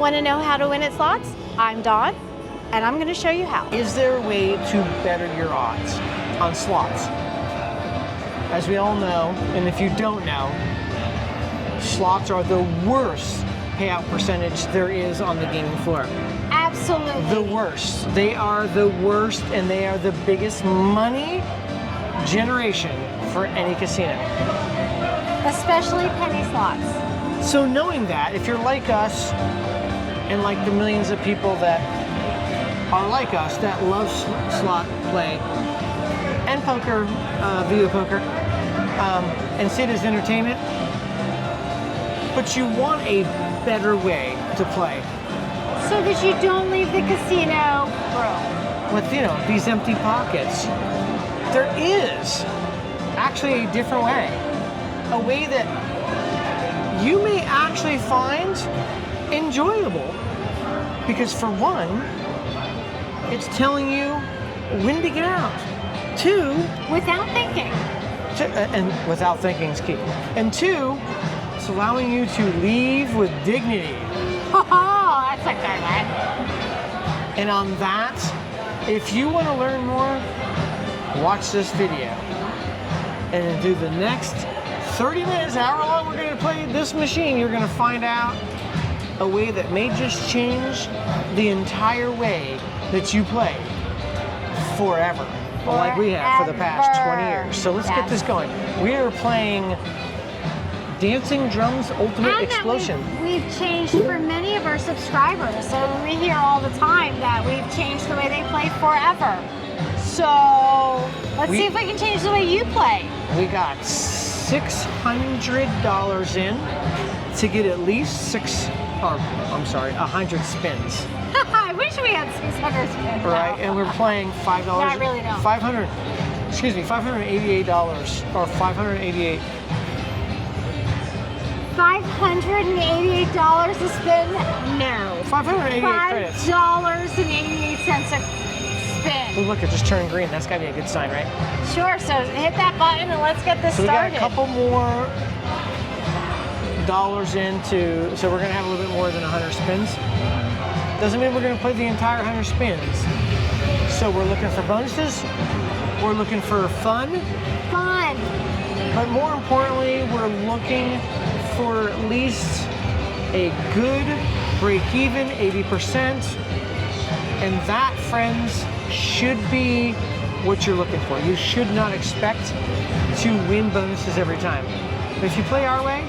Want to know how to win at slots? I'm Dawn, and I'm going to show you how. Is there a way to better your odds on slots? As we all know, and if you don't know, slots are the worst payout percentage there is on the gaming floor. Absolutely. The worst. They are the worst, and they are the biggest money generation for any casino. Especially penny slots. So knowing that, if you're like us, and like the millions of people that are like us, that love slot play, and poker, video poker, and see it as entertainment, but you want a better way to play. So that you don't leave the casino broke. With, you know, these empty pockets. There is actually a different way. A way that you may actually find enjoyable. Because for one, it's telling you when to get out. Two, without thinking. And without thinking is key. And two, it's allowing you to leave with dignity. Oh, that's a good one. And on that, if you want to learn more, watch this video. And through the next 30 minutes, however long we're going to play this machine, you're going to find out a way that may just change the entire way that you play forever. Like we have for the past 20 years. So let's get this going. We are playing Dancing Drums Ultimate Explosion. We've changed for many of our subscribers. So we hear all the time that we've changed the way they play forever. So let's see if we can change the way you play. We got $600 in to get at least 100 spins. I wish we had 600 spins. Right, and we're playing $5. No, I really don't. $588 or 588. $588 a spin? No. 588 credits. $5.88 a spin. Oh, look, it just turned green. That's got to be a good sign, right? Sure, so hit that button and let's get this started. We got a couple more dollars into, so we're going to have a little bit more than 100 spins. Doesn't mean we're going to play the entire 100 spins. So we're looking for bonuses. We're looking for fun. Fun. But more importantly, we're looking for at least a good break-even, 80%. And that, friends, should be what you're looking for. You should not expect to win bonuses every time. But if you play our way,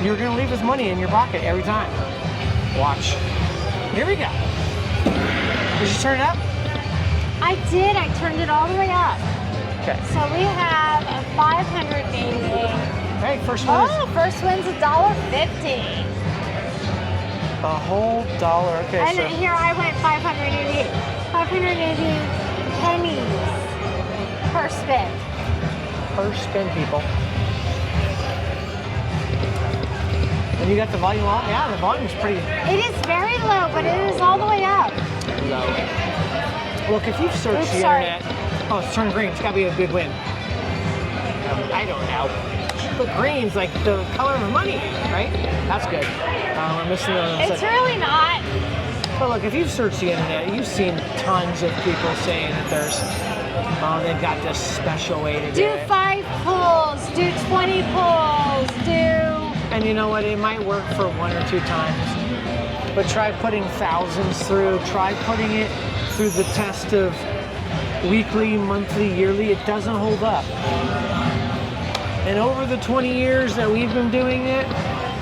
you're going to leave with money in your pocket every time. Watch. Here we go. Did you turn it up? I did. I turned it all the way up. Okay. So we have a 588. Hey, first one. Oh, first win's $1.50. A whole dollar. Okay, and so here I went 580 pennies per spin. Per spin, people. And you got the volume on? Yeah, the volume's pretty It is very low, but it is all the way up. low. Look, if you've searched the internet, oh, it's turned green. It's got to be a good win. I don't know. Look, green's like the color of money, right? That's good. We're missing the. It's really not. But look, if you've searched the internet, you've seen tons of people saying that there's, oh, they've got this special way to do it. Do 5 pulls, do 20 pulls, do. And you know what? It might work for 1 or 2 times, but try putting thousands through. Try putting it through the test of weekly, monthly, yearly. It doesn't hold up. And over the 20 years that we've been doing it,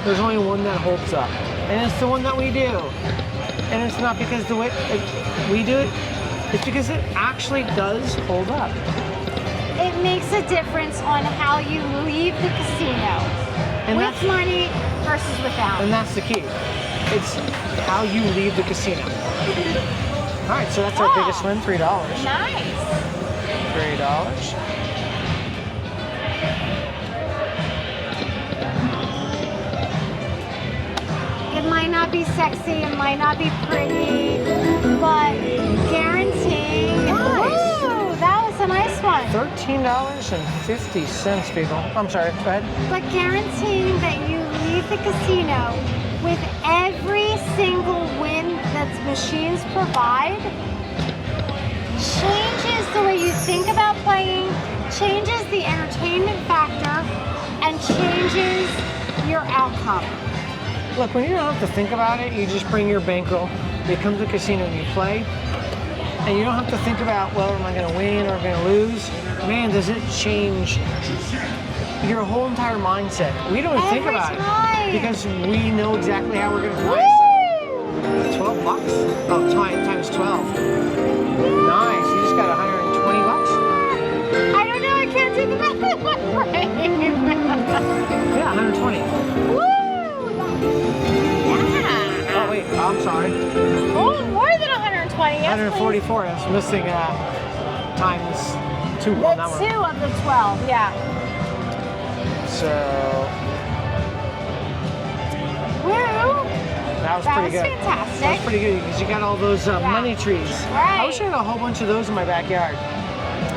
there's only one that holds up. And it's the one that we do. And it's not because the way we do it, it's because it actually does hold up. It makes a difference on how you leave the casino. And with money versus without. And that's the key. It's how you leave the casino. All right, so that's our biggest win, $3. Nice. $3. It might not be sexy, it might not be pretty, but guaranteeing. Nice. Ooh, that was a nice one. $13.50, people. I'm sorry, go ahead. But guaranteeing that you leave the casino with every single machines provide changes the way you think about playing, changes the entertainment factor, and changes your outcome. Look, when you don't have to think about it, you just bring your bankroll, you come to the casino and you play, and you don't have to think about, well, am I going to win or am I going to lose? Man, does it change your whole entire mindset. We don't even think about it because we know exactly how we're going to play. 12 bucks? Oh, times 12. Nice. You just got 120 bucks? I don't know. I can't do the math with my brain. Yeah, 120. Woo! Yeah. Oh, wait. I'm sorry. Oh, more than 120. Yes, 144. I was missing times 2 on that one. The 2 of the 12, yeah. So... Woo! That was pretty good. Fantastic. That was pretty good because you got all those money trees. Right. I wish I had a whole bunch of those in my backyard.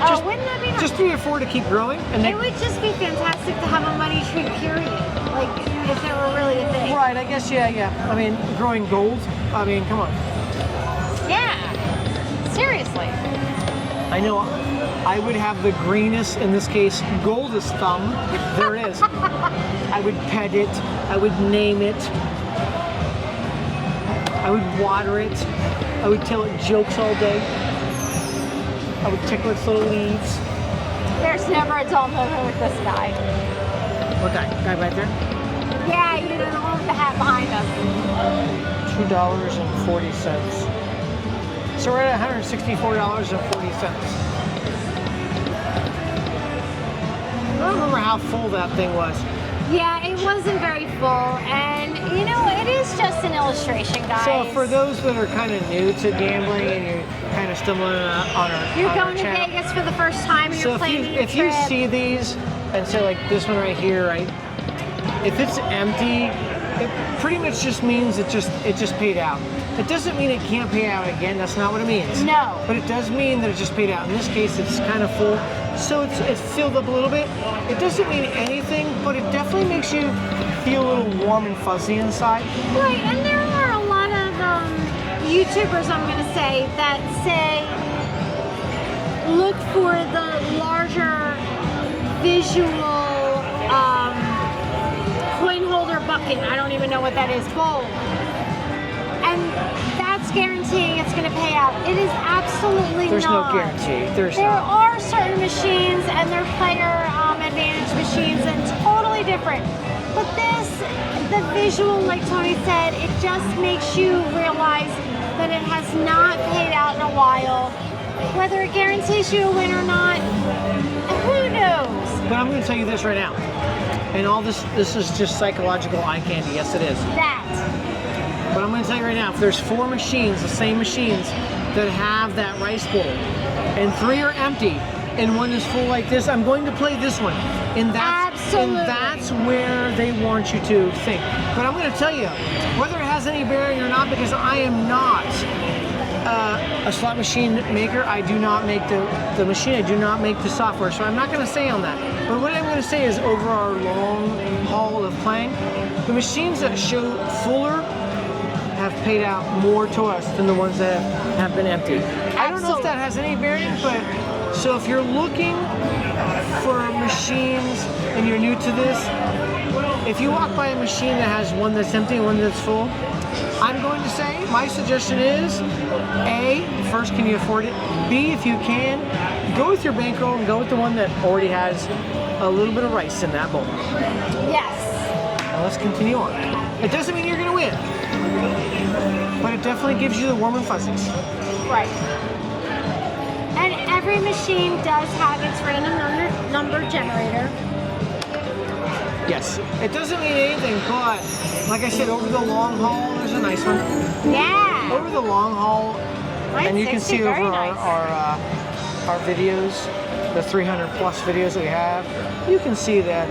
Oh, wouldn't that be nice? Just 3 or 4 to keep growing. And it would just be fantastic to have a money tree, period. Like, if it were really a thing. Right, I guess, yeah. I mean, growing gold, I mean, come on. Yeah. Seriously. I know I would have the greenest, in this case, goldest thumb there is. I would pet it. I would name it. I would water it. I would tell it jokes all day. I would tickle its little leaves. There's never a dull moment with this guy. What guy? Guy right there? Yeah, you know, the one with the hat behind us. $2.40. So we're at $164.40. I don't remember how full that thing was. Yeah, it wasn't very full, and you know, it is just an illustration, guys. So for those that are kind of new to gambling and you're kind of stumbling on our You're on our going to channel. Vegas for the first time and So you're planning your if you trip. see these, and so like this one right here, right? If it's empty, it pretty much just means it just paid out. It doesn't mean it can't pay out again. That's not what it means. No. But it does mean that it just paid out. In this case, it's kind of full, so it's filled up a little bit. It doesn't mean anything, but it definitely makes you feel a little warm and fuzzy inside. Right, and there are a lot of YouTubers, I'm going to say, that say look for the larger visual coin holder bucket. I don't even know what that is. Bowl. And that's guaranteeing it's going to pay out. It is absolutely There's not. no guarantee. There are certain machines, and they're player advantage machines, and totally different. But this, the visual, like Tony said, it just makes you realize that it has not paid out in a while. Whether it guarantees you a win or not, who knows? But I'm going to tell you this right now. And all this is just psychological eye candy. Yes, it is. That. But I'm going to tell you right now, if there's 4 machines, the same machines, that have that rice bowl, and 3 are empty, and 1 is full like this, I'm going to play this one. And that's where they want you to think. But I'm going to tell you, whether it has any bearing or not, because I am not a slot machine maker. I do not make the machine. I do not make the software. So I'm not going to say on that. But what I'm going to say is over our long haul of playing, the machines that show fuller have paid out more to us than the ones that have been empty. I don't know if that has any bearing, but so if you're looking for machines and you're new to this, if you walk by a machine that has one that's empty and one that's full, I'm going to say my suggestion is A, first, can you afford it? B, if you can, go with your bankroll and go with the one that already has a little bit of rice in that bowl. Yes. Now let's continue on. It doesn't mean you're going to win, but it definitely gives you the warm and fuzzies. Right. And every machine does have its random number generator. Yes. It doesn't mean anything, but like I said, over the long haul, there's a nice one. Yeah. Over the long haul, and you can see over our videos, the 300 plus videos that we have, you can see that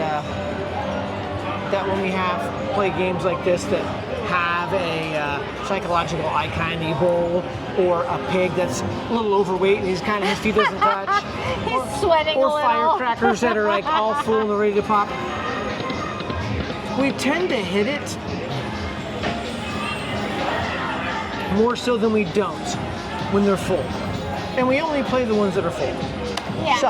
that when we have play games like this that have a psychological eye candy bowl, or a pig that's a little overweight and his feet doesn't touch, He's sweating a or little. firecrackers that are like all full and ready to pop. We tend to hit it more so than we don't when they're full. And we only play the ones that are full. Yeah, So,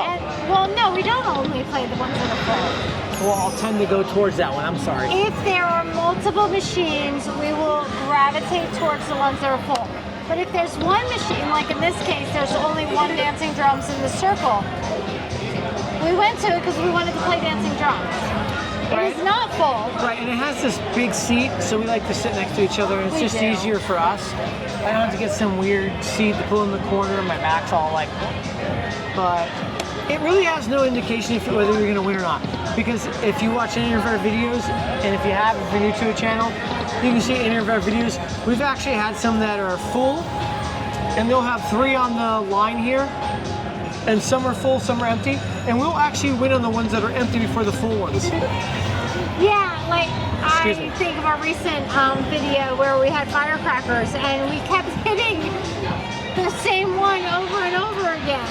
well, no, we don't only play the ones that are full. well, I'll tend to go towards that one. I'm sorry. If there are multiple machines, we will gravitate towards the ones that are full. But if there's one machine, like in this case, there's only one dancing drums in the circle, we went to it because we wanted to play dancing drums. Right. It is not full. Right, and it has this big seat, so we like to sit next to each other, and it's just easier for us. I don't have to get some weird seat to pull in the corner, my back's all like... But it really has no indication if whether you're going to win or not. Because if you watch any of our videos, and if you have, if you're new to a channel, you can see any of our videos. We've actually had some that are full, and they'll have 3 on the line here, and some are full, some are empty, and we'll actually win on the ones that are empty before the full ones. Yeah, like Excuse I me. think of our recent video where we had firecrackers and we kept hitting the same one over and over again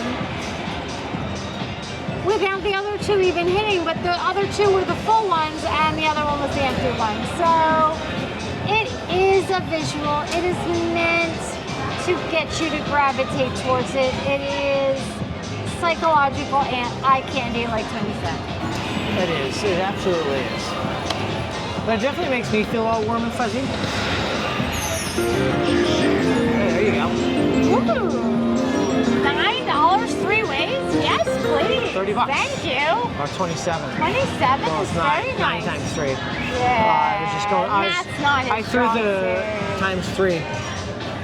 without the other 2 even hitting, but the other 2 were the full ones and the other one was the empty one. So it is a visual. It is meant to get you to gravitate towards it. It is psychological and eye candy, like Tony said. It is. It absolutely is. But it definitely makes me feel all warm and fuzzy. Hey, there you go. Ooh, $9 3 ways? Yes, please. $30. Thank you. Or 27. 27 Well, is it's not. very 9 nice. times 3. Yeah, I was just going. that's not his I threw strong the suit. times 3.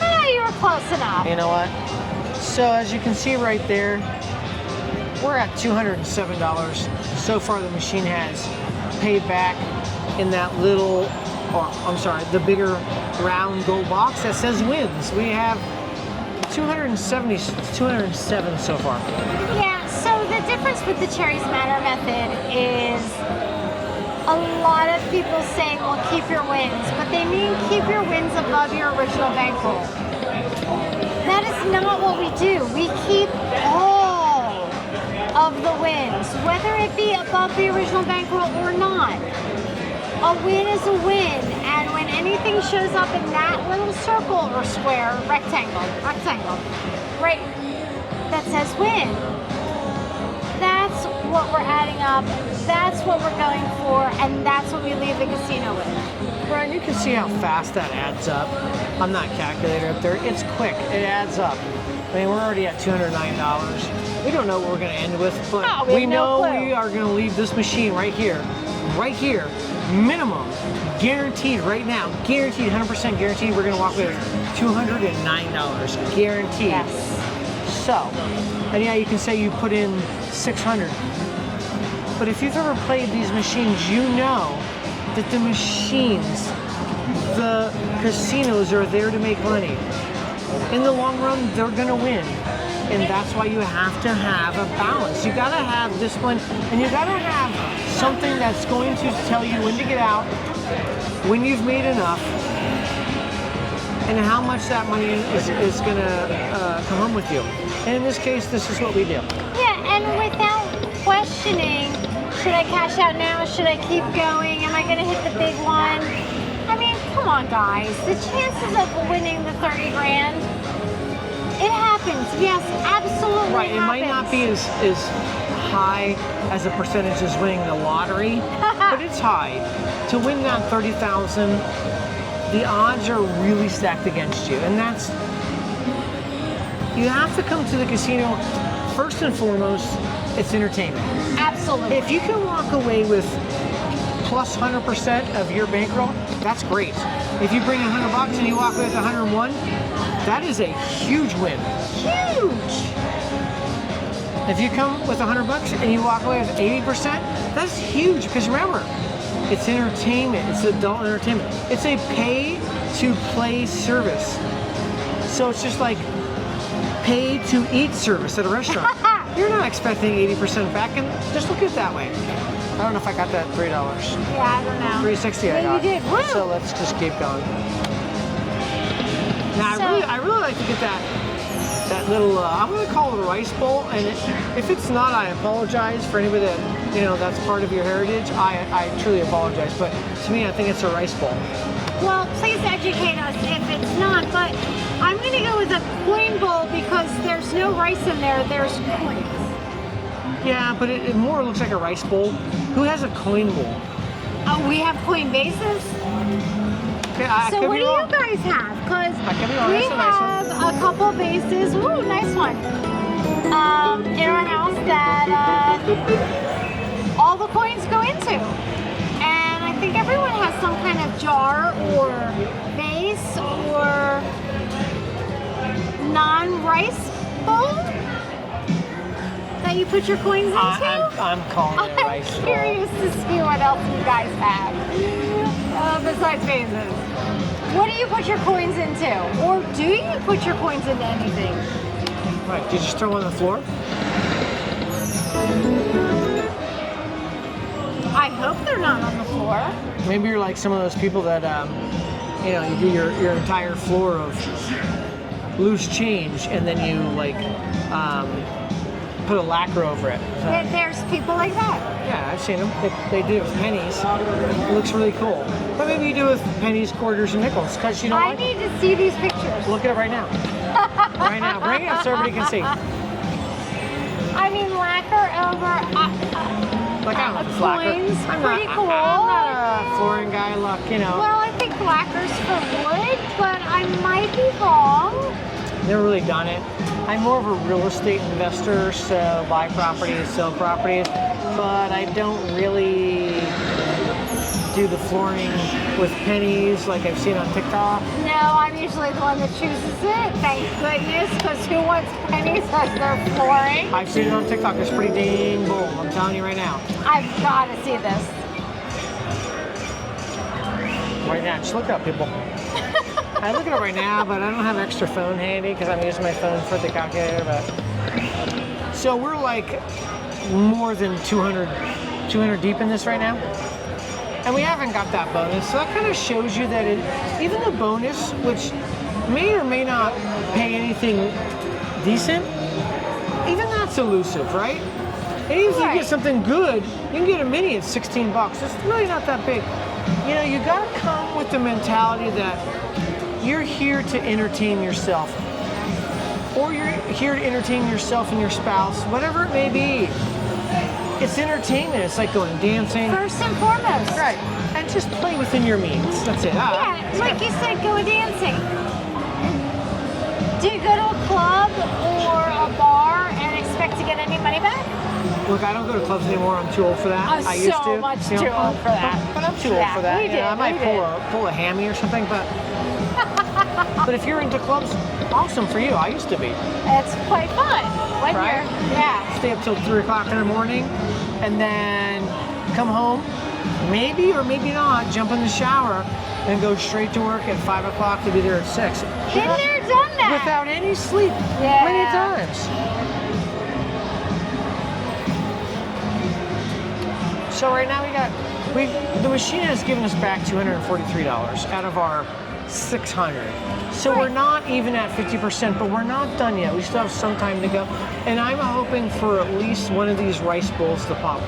Oh, you were close enough. You know what? So as you can see right there, we're at $207. So far the machine has paid back in that little, or I'm sorry, the bigger round gold box that says wins. We have 207 so far. Yeah, so the difference with the Cherries Matter method is a lot of people say, well, keep your wins, but they mean keep your wins above your original bankroll. That is not what we do. We keep all of the wins, whether it be above the original bankroll or not. A win is a win, and when anything shows up in that little circle or square, rectangle, right, that says win, that's what we're adding up, that's what we're going for, and that's what we leave the casino with. Right, you can see how fast that adds up. I'm not calculator up there. It's quick. It adds up. I mean, we're already at $209. We don't know what we're going to end with, but No, we have no know clue. we are going to leave this machine right here, minimum, guaranteed right now, guaranteed, 100% guaranteed, we're going to walk with $209, guaranteed. Yes. So, and yeah, you can say you put in 600, but if you've ever played these machines, you know that the machines, the casinos are there to make money. In the long run, they're gonna win. And that's why you have to have a balance. You gotta have discipline, and you gotta have something that's going to tell you when to get out, when you've made enough, and how much that money is gonna come home with you. And in this case, this is what we do. Yeah, and without questioning, should I cash out now? Should I keep going? Am I going to hit the big one? I mean, come on, guys. The chances of winning the 30 grand, it happens. Yes, absolutely. Right, it might not be as high as a percentage as winning the lottery, but it's high. To win that 30,000, the odds are really stacked against you, and that's, you have to come to the casino first and foremost. It's entertainment. Absolutely. If you can walk away with plus 100% of your bankroll, that's great. If you bring $100 and you walk away with 101, that is a huge win. Huge. If you come with $100 and you walk away with 80%, that's huge, because remember, it's entertainment. It's adult entertainment. It's a pay-to-play service. So it's just like pay-to-eat service at a restaurant. You're not expecting 80% back, and just look at it that way. I don't know if I got that $3. Yeah, I don't know. $3.60 I Yeah, got. you did. Woo! So let's just keep going. Now I really like to get that little, I'm going to call it a rice bowl, and if it's not, I apologize for anybody that, that's part of your heritage. I truly apologize, but to me, I think it's a rice bowl. Well, please educate us if it's not, but a coin bowl because there's no rice in there. There's coins. Yeah, but it more looks like a rice bowl. Who has a coin bowl? Oh, we have coin bases. Okay, I So could what be do wrong. you guys have? Because I could be wrong. we That's a nice one. have a couple bases. Ooh, nice one. In our house that all the coins go into. And I think everyone has some kind of jar or vase or non-rice bowl that you put your coins into. I'm calling it a rice I'm bowl. curious to see what else you guys have besides vases. What do you put your coins into? Or do you put your coins into anything? Right, did you just throw on the floor? I hope they're not on the floor. Maybe you're like some of those people that, you know, you do your entire floor of loose change and then you like put a lacquer over it. So, There's people like that. yeah, I've seen them. They do it with pennies. It looks really cool. But maybe you do it with pennies, quarters, and nickels because you don't I like need to see these pictures. Look at it right now. Right now. Bring it up so everybody can see. I mean, lacquer over Like, I don't know if it's lacquer. coins. Pretty cool. I'm not a flooring guy. Look, you know. Well, I think lacquer's for wood, but I might be wrong. Never really done it. I'm more of a real estate investor, so buy properties, sell properties, but I don't really do the flooring with pennies like I've seen on TikTok. No, I'm usually the one that chooses it. Thank goodness, because who wants pennies as their flooring? I've seen it on TikTok. It's pretty dang bold. I'm telling you right now. I've got to see this. Right now, just look it up, people. I look at it right now, but I don't have extra phone handy because I'm using my phone for the calculator. But so we're like more than 200 deep in this right now, and we haven't got that bonus. So that kind of shows you that even the bonus, which may or may not pay anything decent, even that's elusive, right? And even if you get something good, you can get a mini at 16 bucks. It's really not that big. You know, you gotta come with the mentality that you're here to entertain yourself, or you're here to entertain yourself and your spouse, whatever it may be. It's entertainment. It's like going dancing. First and foremost. Right. And just play within your means. That's it. Yeah, like you said, go dancing. Do you go to a club or a bar and expect to get any money back? Look, I don't go to clubs anymore. I'm too old for that. I'm I used so to. much you know, too old for that. But I'm too old for that. we You know, I did, might we pull a hammy or something, but but if you're into clubs, awesome for you. I used to be. It's quite fun. When Right? yeah. Stay up till 3 o'clock in the morning, and then come home, maybe or maybe not, jump in the shower, and go straight to work at 5 o'clock to be there at 6. Been there, done that. Without any sleep, Yeah. many times. So right now the machine has given us back $243 out of our $600. So we're not even at 50%, but we're not done yet. We still have some time to go. And I'm hoping for at least one of these rice bowls to pop.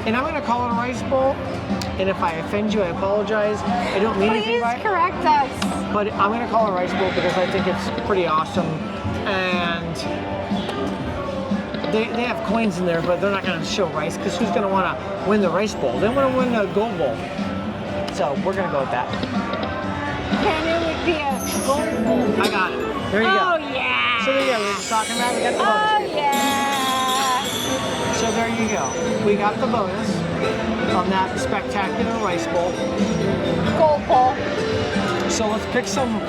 And I'm gonna call it a rice bowl. And if I offend you, I apologize. I don't mean anything Please by it. correct us. But I'm gonna call it a rice bowl because I think it's pretty awesome. And they have coins in there, but they're not gonna show rice because who's gonna wanna win the rice bowl? They wanna win the gold bowl. So we're gonna go with that. Then it would be a gold bowl. I got it. There you Oh, go. yeah. So there you go. We were just talking about we got the bonus. Oh, people. yeah. So there you go. We got the bonus on that spectacular rice bowl. Gold bowl. So let's pick some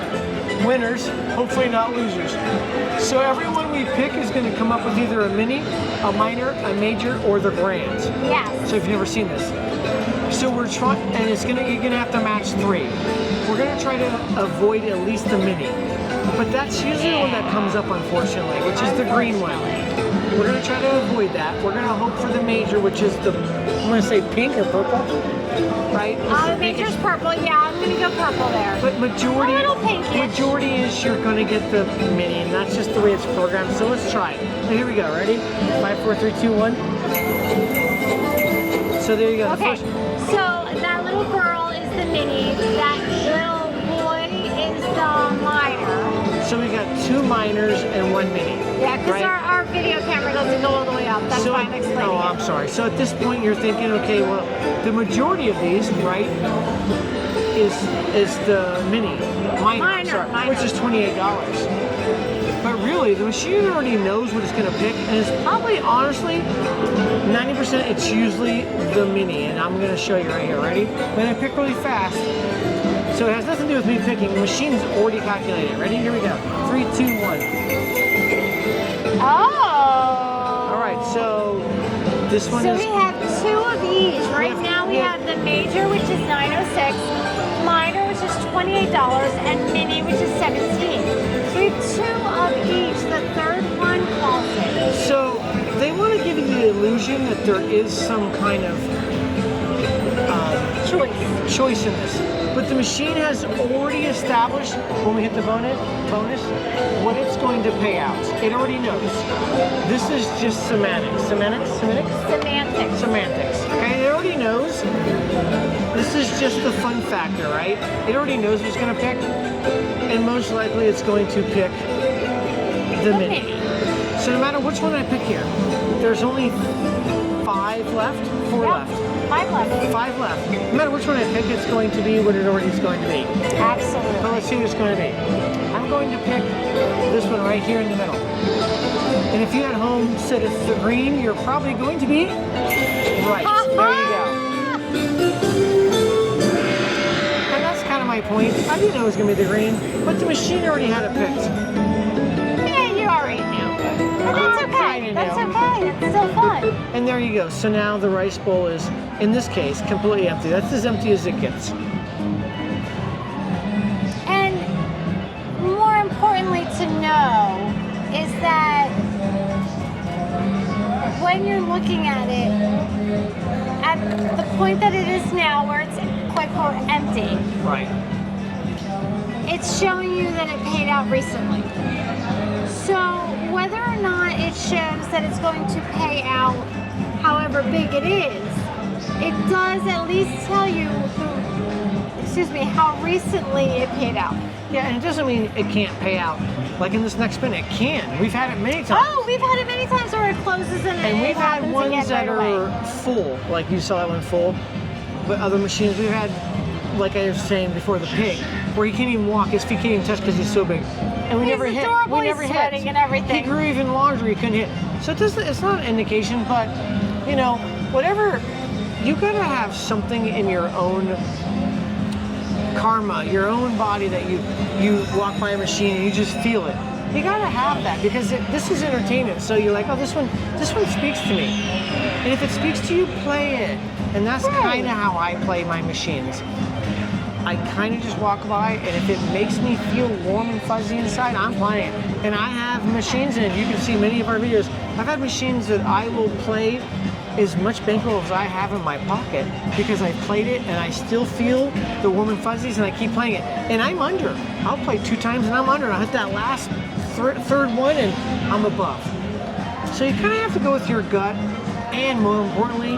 winners, hopefully not losers. So everyone we pick is going to come up with either a mini, a minor, a major, or the grand. Yes. So if you've never seen this. So we're trying, and you're gonna have to match 3. We're gonna try to avoid at least the mini. But that's usually the one that comes up, unfortunately, which is the green one. We're gonna try to avoid that. We're gonna hope for the major, which is the, I'm gonna say pink or purple, right? The major's purple. Yeah, I'm going to go purple there. But majority, A little pinkish. majority is you're gonna get the mini, and that's just the way it's programmed. So let's try it. So here we go. Ready? 5, 4, 3, 2, 1. So there you go. The Okay, first- so that little girl is the mini. That little boy is the minor. So we got 2 minors and 1 mini. Yeah, because right? our video camera doesn't go all the way up. That's why I'm explaining Oh, I'm it. sorry. So at this point, you're thinking, okay, well, the majority of these, right, is the mini, minor, which is $28. But really, the machine already knows what it's going to pick, and it's probably, honestly, 90% it's usually the mini, and I'm going to show you right here. Ready? I'm going to pick really fast. So it has nothing to do with me picking. The machine's already calculated. Ready? Here we go. 3, 2, 1. Oh! All right, so this one So is... we have 2 of each. Right now we have the major, which is $9.06, minor, which is $28, and mini, which is $17. So we have 2 of each. The third one calls it. So they want to give you the illusion that there is some kind of choice in this. But the machine has already established, when we hit the bonus, what it's going to pay out. It already knows. This is just semantics. Semantics? Okay, it already knows. This is just the fun factor, right? It already knows what it's going to pick. And most likely it's going to pick the mini. So no matter which one I pick here, there's only 5 left, 4 left. 5 left. 5 left. No matter which one I pick, it's going to be what it already is going to be. Absolutely. But let's see what it's going to be. I'm going to pick this one right here in the middle. And if you at home said it's the green, you're probably going to be right. There you go. And that's kind of my point. I didn't know it was going to be the green, but the machine already had it picked. Yeah, you already knew. But that's okay. That's okay. It's still fun. And there you go. So now the rice bowl is, in this case, completely empty. That's as empty as it gets. And more importantly to know is that when you're looking at it, at the point that it is now where it's quote unquote empty, Right. it's showing you that it paid out recently. So whether or not it shows that it's going to pay out however big it is, it does at least tell you how recently it paid out. Yeah, and it doesn't mean it can't pay out. Like in this next spin, it can. We've had it many times. Oh, we've had it many times where it closes and we've it had happens ones again that right are away. full, like you saw that one full. But other machines, we've had, like I was saying before, the pig, where he can't even walk, his feet can't even touch because he's so big. And we He's never hit. adorable, We never he's hit. sweating and everything. He grew even larger, he couldn't hit. So it's not an indication, but you know, whatever, you gotta have something in your own karma, your own body that you walk by a machine and you just feel it. You gotta have that because this is entertainment. So you're like, oh, this one speaks to me. And if it speaks to you, play it. And that's kind of how I play my machines. I kind of just walk by, and if it makes me feel warm and fuzzy inside, I'm playing. And I have machines, and you can see many of our videos. I've had machines that I will play as much bankroll as I have in my pocket because I've played it and I still feel the warm and fuzzies and I keep playing it. And I'm under. I'll play 2 times and I'm under. And I'll hit that last third one and I'm above. So you kind of have to go with your gut and more importantly,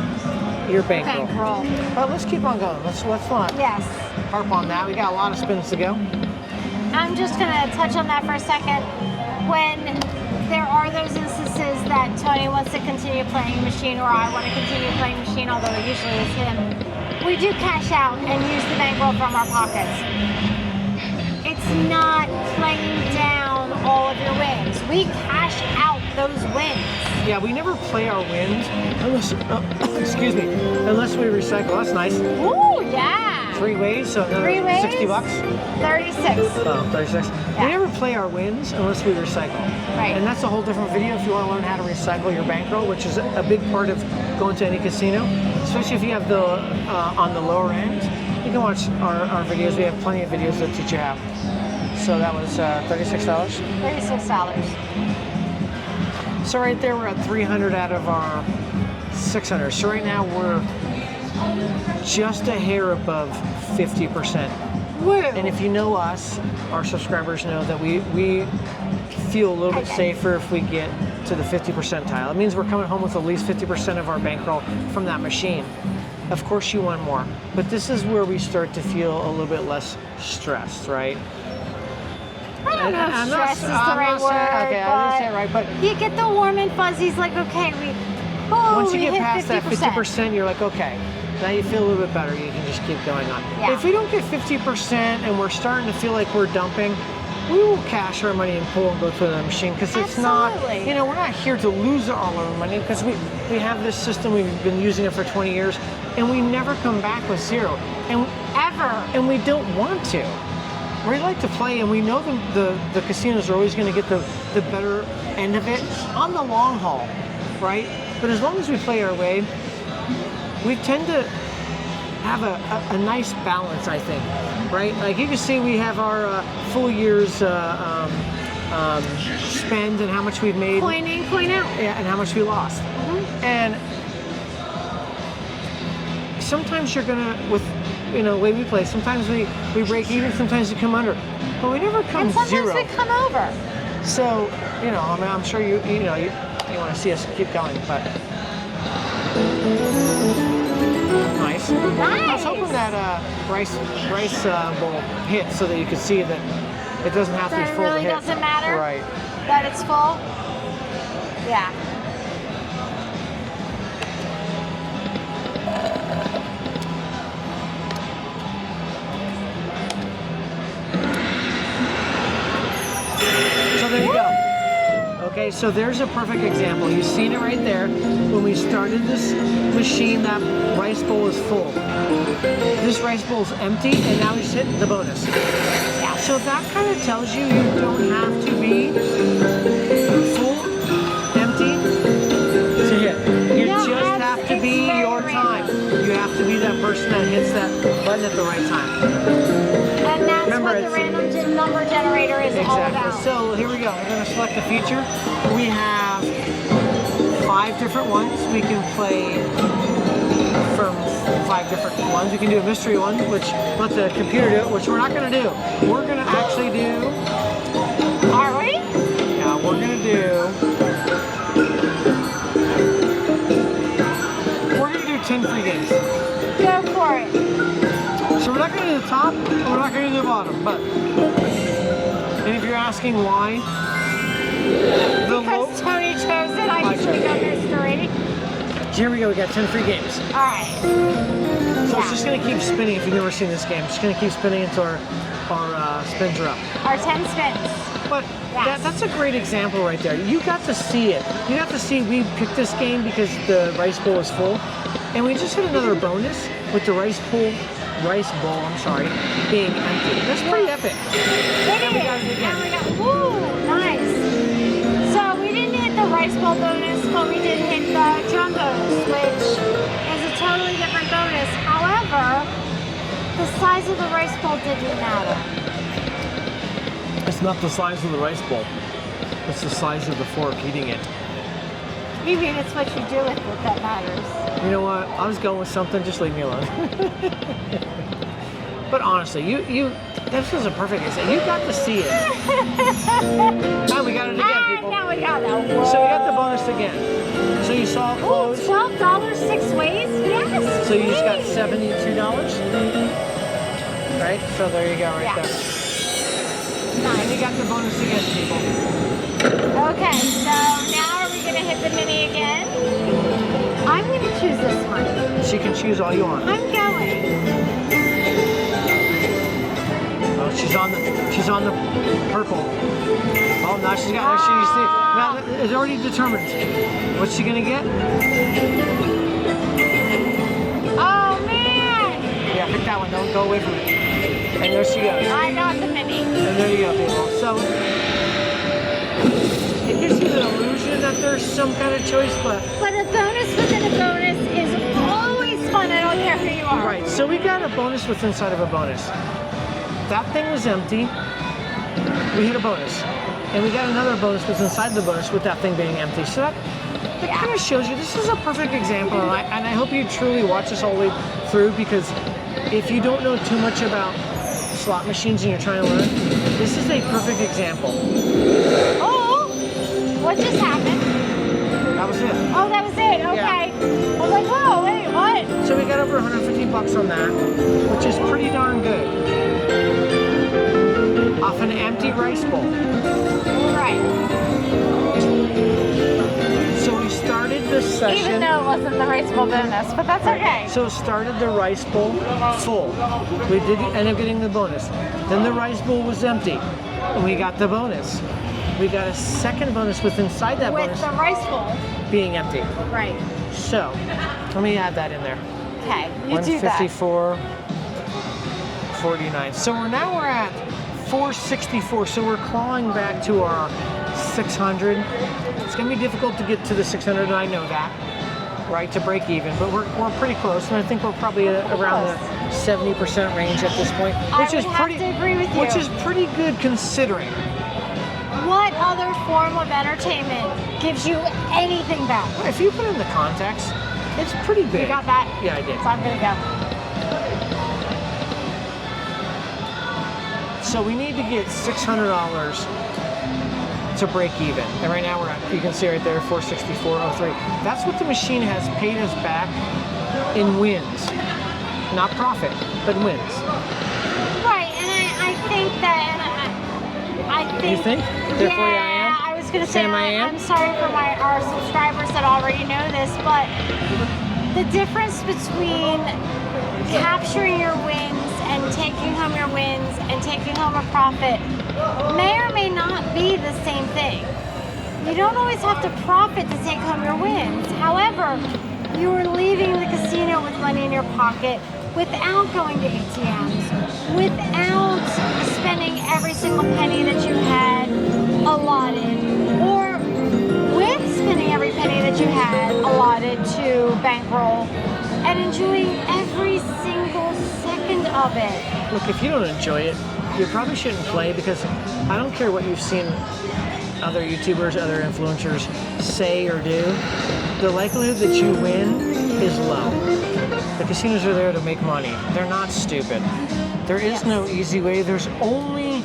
your bankroll. But let's keep on going. Let's not harp on that. We got a lot of spins to go. I'm just going to touch on that for a second. When there are those instances that Tony wants to continue playing machine or I want to continue playing machine, although it usually is him, we do cash out and use the bankroll from our pockets. It's not playing down all of your wins. We cash out those wins. Yeah, we never play our wins unless, excuse me, unless we recycle. That's nice. Ooh, yeah. 3 ways, so another 3 ways? $60. 36. Oh, 36. Yeah. We never play our wins unless we recycle. Right. And that's a whole different video if you want to learn how to recycle your bankroll, which is a big part of going to any casino, especially if you have the on the lower end. You can watch our videos. We have plenty of videos that teach you how. So that was $36. $36. So right there, we're at 300 out of our 600. So right now we're just a hair above 50%. Woo. And if you know us, our subscribers know that we feel a little bit safer if we get to the 50 percentile. It means we're coming home with at least 50% of our bankroll from that machine. Of course you want more, but this is where we start to feel a little bit less stressed, right? I don't know if stress is the right word, okay, I didn't say it right, but you get the warm and fuzzies like, okay, once you we get hit past 50%. that 50%, you're like, okay, now you feel a little bit better. You can just keep going on. Yeah. If we don't get 50% and we're starting to feel like we're dumping, we will cash our money and pull and go through the machine because it's not, Absolutely. you know, we're not here to lose all our money because we have this system, we've been using it for 20 years and we never come back with zero. And Ever. And we don't want to. We like to play and we know the casinos are always going to get the better end of it on the long haul, right? But as long as we play our way, we tend to have a nice balance, I think, right? Like you can see we have our full year's spend and how much we've made. Point in, point out. Yeah, and how much we lost. And sometimes you're gonna, with the way we play, sometimes we break even, sometimes we come under, but we never come And sometimes zero. we come over. So, I mean, I'm sure you want to see us keep going, but nice. I was hoping that rice bowl hit so that you could see that it doesn't have to be That it full really to hit. doesn't matter? Right. That it's full? Yeah. So there you go. Okay, so there's a perfect example. You've seen it right there. When we started this machine, that rice bowl is full. This rice bowl is empty, and now we just hit the bonus. Yeah. So that kind of tells you don't have to be full, empty to hit. You No, just have to be it's your very time. You have to be that person that hits that button at the right time. And that's Remember, what the random number generator is all Exactly. about. So here we go. We're going to select a feature. We have 5 different ones. We can play from 5 different ones. We can do a mystery one, which let the computer do it, which we're not going to do. We're going to actually do. Are we? Yeah, we're going to do. We're going to do 10 free games. Go for it. So we're not going to do the top, and we're not going to do the bottom, but. And if you're asking why, Because Tony chose it, I usually go mystery. here we go. We got 10 free games. All right. So it's just going to keep spinning. If you've never seen this game, it's just going to keep spinning until our spins are up. Our 10 spins. But Yes. that's a great example right there. You got to see it. You got to see we picked this game because the rice bowl is full, and we just hit another bonus with the rice bowl, being empty. That's pretty epic. And we got it again. And we got, ooh, nice. So we didn't hit the rice bowl bonus, but we did hit the drum bonus, which is a totally different bonus. However, the size of the rice bowl didn't matter. It's not the size of the rice bowl. It's the size of the fork eating it. You mean it's what you do with it that matters. You know what? I was going with something. Just leave me alone. But honestly, this was a perfect example. You got to see it. Now we got it again, people. Now we got that. So we got the bonus again. So you saw it Ooh, close. $12 6 ways? Yes. So you just got please. $72, right? So there you go, right Yeah. there. And you got the bonus again, people. Okay, so now are we gonna hit the mini again? I'm gonna choose this one. So you can choose all you want. I'm going. Oh, she's on the purple. Oh, now she's got. Now it's already determined. What's she gonna get? Oh man! Yeah, pick that one. Don't go away from it. And there she goes. I got the mini. And there you go, people. So it gives you the illusion that there's some kind of choice, but But a bonus within a bonus is always fun. I don't care who you are. right. So we got a bonus what's inside of a bonus. That thing was empty. We hit a bonus, and we got another bonus what's inside the bonus with that thing being empty. So that kind of shows you this is a perfect example, and I hope you truly watch this all the way through because if you don't know too much about slot machines and you're trying to learn, this is a perfect example. Oh, what just happened? That was it. Oh, that was it. Okay. Yeah. I was like, whoa, wait, what? So we got over 150 bucks on that, which is pretty darn good. off an empty rice bowl. Right. So we started this session. Even though it wasn't the rice bowl bonus, but that's okay. So it started the rice bowl full. We did end up getting the bonus. Then the rice bowl was empty, and we got the bonus. We got a second bonus with inside that With bonus the rice bowl. being empty. Right. So let me add that in there. Okay, you do that. 154.49. So we're at 464. So we're clawing back to our 600. It's gonna be difficult to get to the 600, and I know that, right, to break even. But we're pretty close, and I think we're probably around the 70% range at this point, which is pretty. I would have to agree with you. Which is pretty good considering. What other form of entertainment gives you anything back? If you put it in the context, it's pretty big. You got that? Yeah, I did. So I'm gonna go. So we need to get $600 to break even. And right now we're at, you can see right there, 464.03. That's what the machine has paid us back in wins. Not profit, but wins. Right, and I think that, I think. You think? Therefore I am? I was gonna say, Sam, I am? I'm sorry for our subscribers that already know this, but the difference between capturing your wins and taking home your wins and taking home a profit may or may not be the same thing. You don't always have to profit to take home your wins. However, you are leaving the casino with money in your pocket without going to ATMs, without spending every single penny that you had allotted, or with spending every penny that you had allotted to bankroll and enjoying every single second of it. Look, if you don't enjoy it, you probably shouldn't play, because I don't care what you've seen other YouTubers, other influencers say or do. The likelihood that you win is low. The casinos are there to make money. They're not stupid. There is no easy way. There's only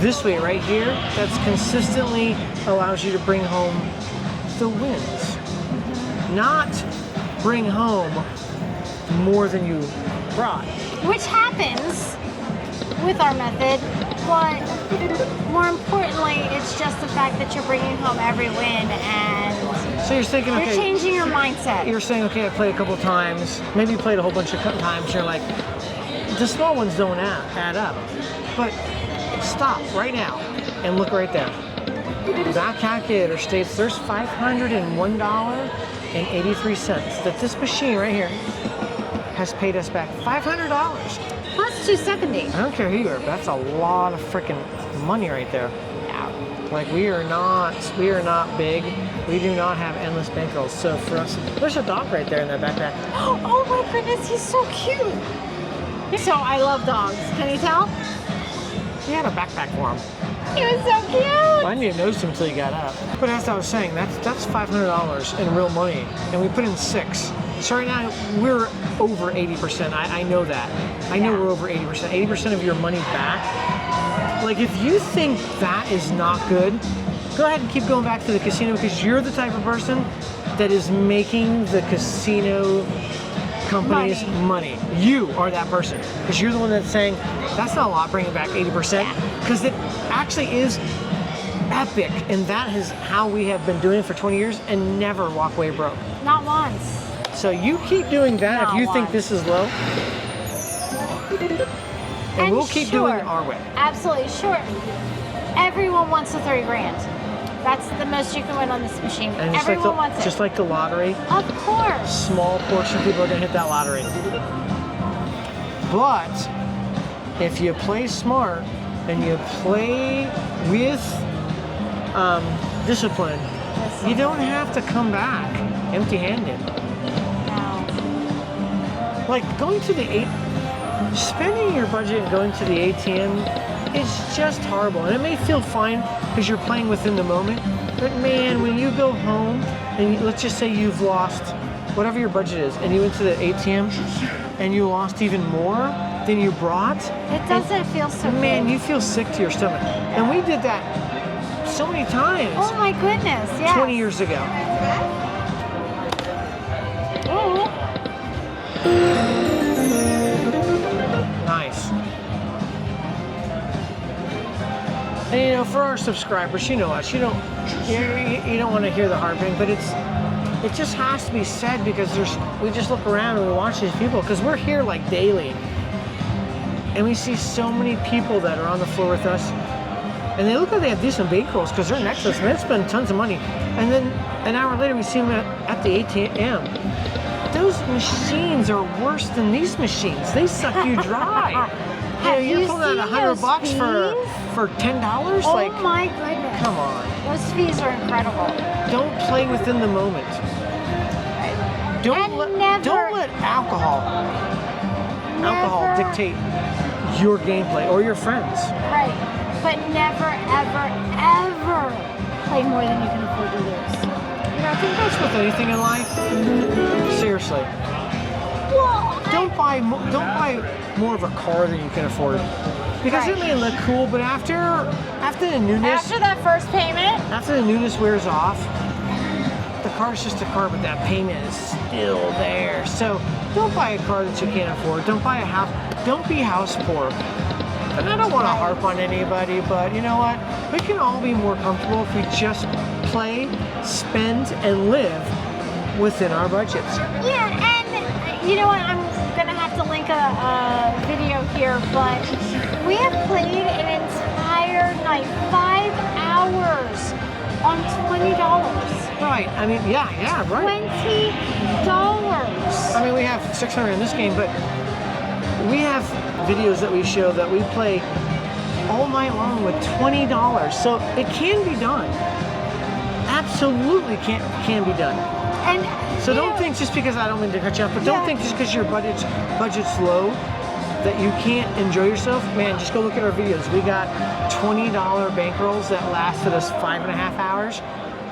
this way right here that's consistently allows you to bring home the wins. Not bring home more than you brought. Which happens with our method, but more importantly, it's just the fact that you're bringing home every win, and So you're thinking, okay, you're changing your mindset. you're saying, okay, I played a couple times, maybe you played a whole bunch of times, you're like, the small ones don't add up. But stop right now and look right there. That calculator states there's $501.83 that this machine right here has paid us back. $500. Plus 270. I don't care who you are, but that's a lot of freaking money right there. Yeah. Like we are not big. We do not have endless bankrolls. So for us, there's a dog right there in that backpack. Oh my goodness, he's so cute. So I love dogs. Can you tell? He had a backpack for him. He was so cute. I didn't even notice him until he got up. But as I was saying, that's $500 in real money, and we put in 6. So right now we're over 80%. I know that. I know we're over 80%. 80% of your money back. Like if you think that is not good, go ahead and keep going back to the casino, because you're the type of person that is making the casino companies money. You are that person, because you're the one that's saying that's not a lot, bringing back 80%, because it actually is epic, and that is how we have been doing it for 20 years and never walk away broke. Not once. So you keep doing that if you think this is low, and we'll keep doing it our way. Absolutely, sure. Everyone wants the 30 grand. That's the most you can win on this machine. And just Everyone wants it. Just like the lottery, Of course. small portion of people are going to hit that lottery. But if you play smart and you play with discipline, you don't have to come back empty-handed. No. Like going to the spending your budget and going to the ATM is just horrible. And it may feel fine because you're playing within the moment, but man, when you go home and let's just say you've lost whatever your budget is, and you went to the ATM and you lost even more than you brought, It doesn't feel so man, good. you feel sick to your stomach. And we did that so many times Oh my goodness, yeah. 20 years ago. Nice. And you know, for our subscribers, you know us. You don't want to hear the harping, but it just has to be said because we just look around and we watch these people because we're here like daily, and we see so many people that are on the floor with us, and they look like they have decent bankrolls because they're next to us and they spend tons of money, and then an hour later we see them at the ATM. Those machines are worse than these machines. They suck you dry. You're pulling out $100 for $10. Oh like, my goodness! Come on. Those fees are incredible. Don't play within the moment. Don't let alcohol dictate your gameplay or your friends. Right, but never, ever, ever play more than you can afford to lose. Yeah, I think that's with anything in life. Seriously. Well, Don't buy more of a car than you can afford. Because it may look cool, but after the newness, after that first payment, after the newness wears off, the car's just a car, but that payment is still there. So don't buy a car that you can't afford. Don't buy a house. Don't be house poor. And I don't want to harp on anybody, but you know what? We can all be more comfortable if we just play, spend, and live within our budgets. yeah, and you know what? I'm gonna have to link a video here, but we have played an entire night, 5 hours, on $20. Right. I mean, yeah, right. $20. I mean, we have 600 in this game, but we have videos that we show that we play all night long with $20. So it can be done. Absolutely can be done. And So don't think just because, I don't mean to cut you off, but don't think just because your budget's low that you can't enjoy yourself. Man, just go look at our videos. We got $20 bankrolls that lasted us 5.5 hours.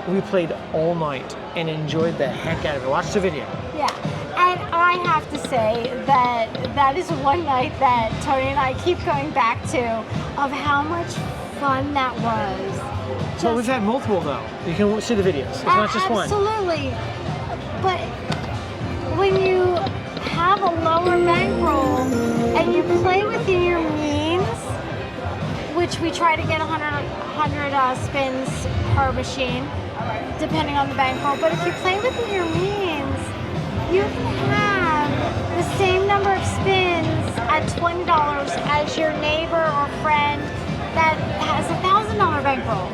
We played all night and enjoyed the heck out of it. Watch the video. yeah, and I have to say that is one night that Tony and I keep going back to of how much fun that was. So we've had multiple though. You can see the videos. It's not just one. Absolutely. But when you have a lower bankroll and you play within your means, which we try to get 100 spins per machine, depending on the bankroll. But if you play within your means, you can have the same number of spins at $20 as your neighbor or friend that has $1,000 bankroll.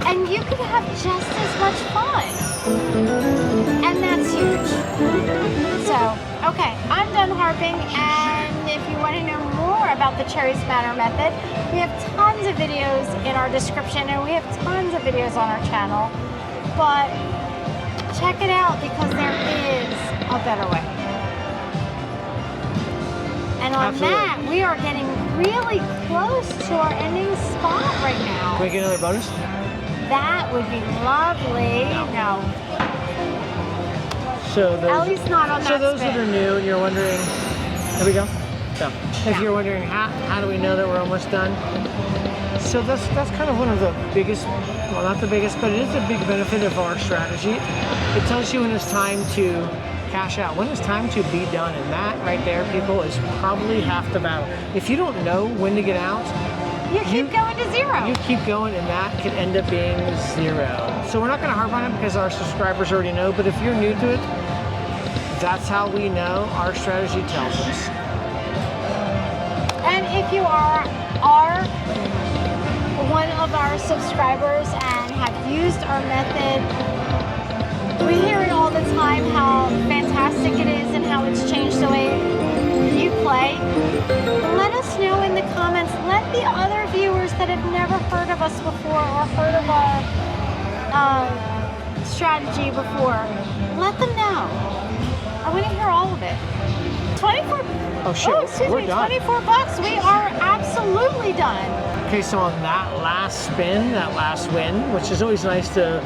And you can have just as much fun. And that's huge. So, okay, I'm done harping, and if you want to know more about the Cherries Matter method, we have tons of videos in our description, and we have tons of videos on our channel. But check it out because there is a better way. And on that, we are getting really close to our ending spot right now. Can we get another bonus? That would be lovely. No. So those, At least not on that So those spin. that are new and you're wondering, here we go. So if you're wondering how do we know that we're almost done? So that's kind of one of the biggest, well, not the biggest, but it is a big benefit of our strategy. It tells you when it's time to cash out, when it's time to be done, and that right there, people, is probably half the battle. If you don't know when to get out, You keep going to zero. you keep going, and that could end up being zero. So we're not going to harp on it because our subscribers already know, but if you're new to it, that's how we know. Our strategy tells us. And if you are one of our subscribers and have used our method, we hear it all the time how fantastic it is and how it's changed the way you play. Let us know in the comments. Let the other viewers that have never heard of us before or heard of our strategy before, let them know. I want to hear all of it. 24. Oh shit, we're done. $24. We are absolutely done. Okay, so on that last spin, that last win, which is always nice to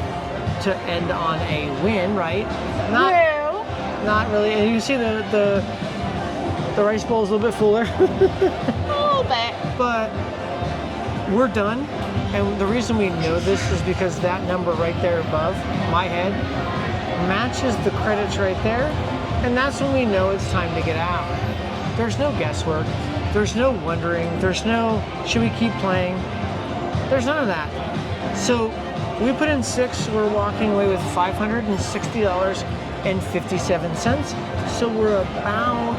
end on a win, right? Not really. And you see the rice bowl is a little bit fuller. A little bit. But we're done. And the reason we know this is because that number right there above my head matches the credits right there. And that's when we know it's time to get out. There's no guesswork. There's no wondering. There's no, should we keep playing? There's none of that. So we put in 6, we're walking away with $560.57. So we're about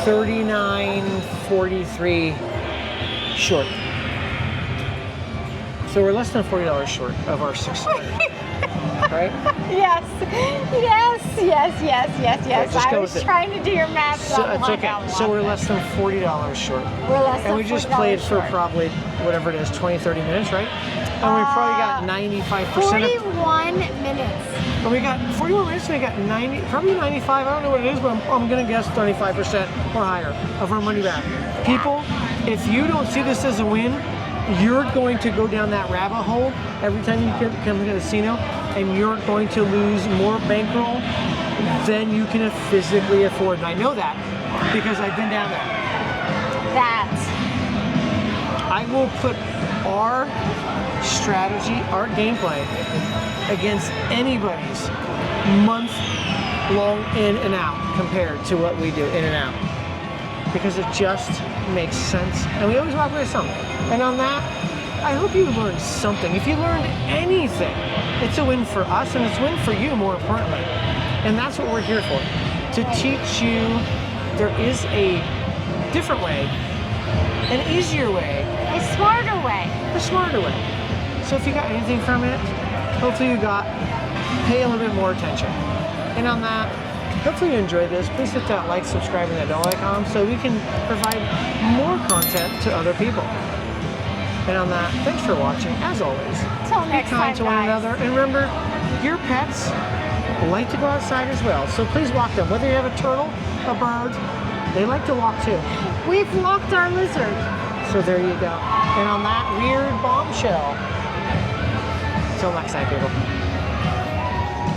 $39.43 short. So we're less than $40 short of our 600. Right? Yes. just I go was with it. trying to do your math. So it's okay. So we're less than $40 short. We're less than And we just $40 played for short. probably whatever it is, 20, 30 minutes, right? And we probably got 95% 41 minutes. But we got 41 minutes, and we got 90, probably 95, I don't know what it is, but I'm gonna guess 35% or higher of our money back. People, if you don't see this as a win, you're going to go down that rabbit hole every time you come to the casino, and you're going to lose more bankroll than you can physically afford. And I know that because I've been down there. I will put our strategy, our gameplay against anybody's month long in and out compared to what we do in and out, because it just makes sense, and we always walk away with something. And on that, I hope you learned something. If you learned anything, it's a win for us, and it's a win for you, more importantly. And that's what we're here for, to teach you there is a different way, an easier way, A smarter way. a smarter way. So if you got anything from it, hopefully you pay a little bit more attention. And on that, hopefully you enjoyed this. Please hit that like, subscribe, and that bell icon so we can provide more content to other people. And on that, thanks for watching. As always, Till be next kind time, to one guys. another. And remember, your pets like to go outside as well. So please walk them. Whether you have a turtle, a bird, they like to walk too. We've walked our lizard. So there you go. And on that weird bombshell, till next time, people.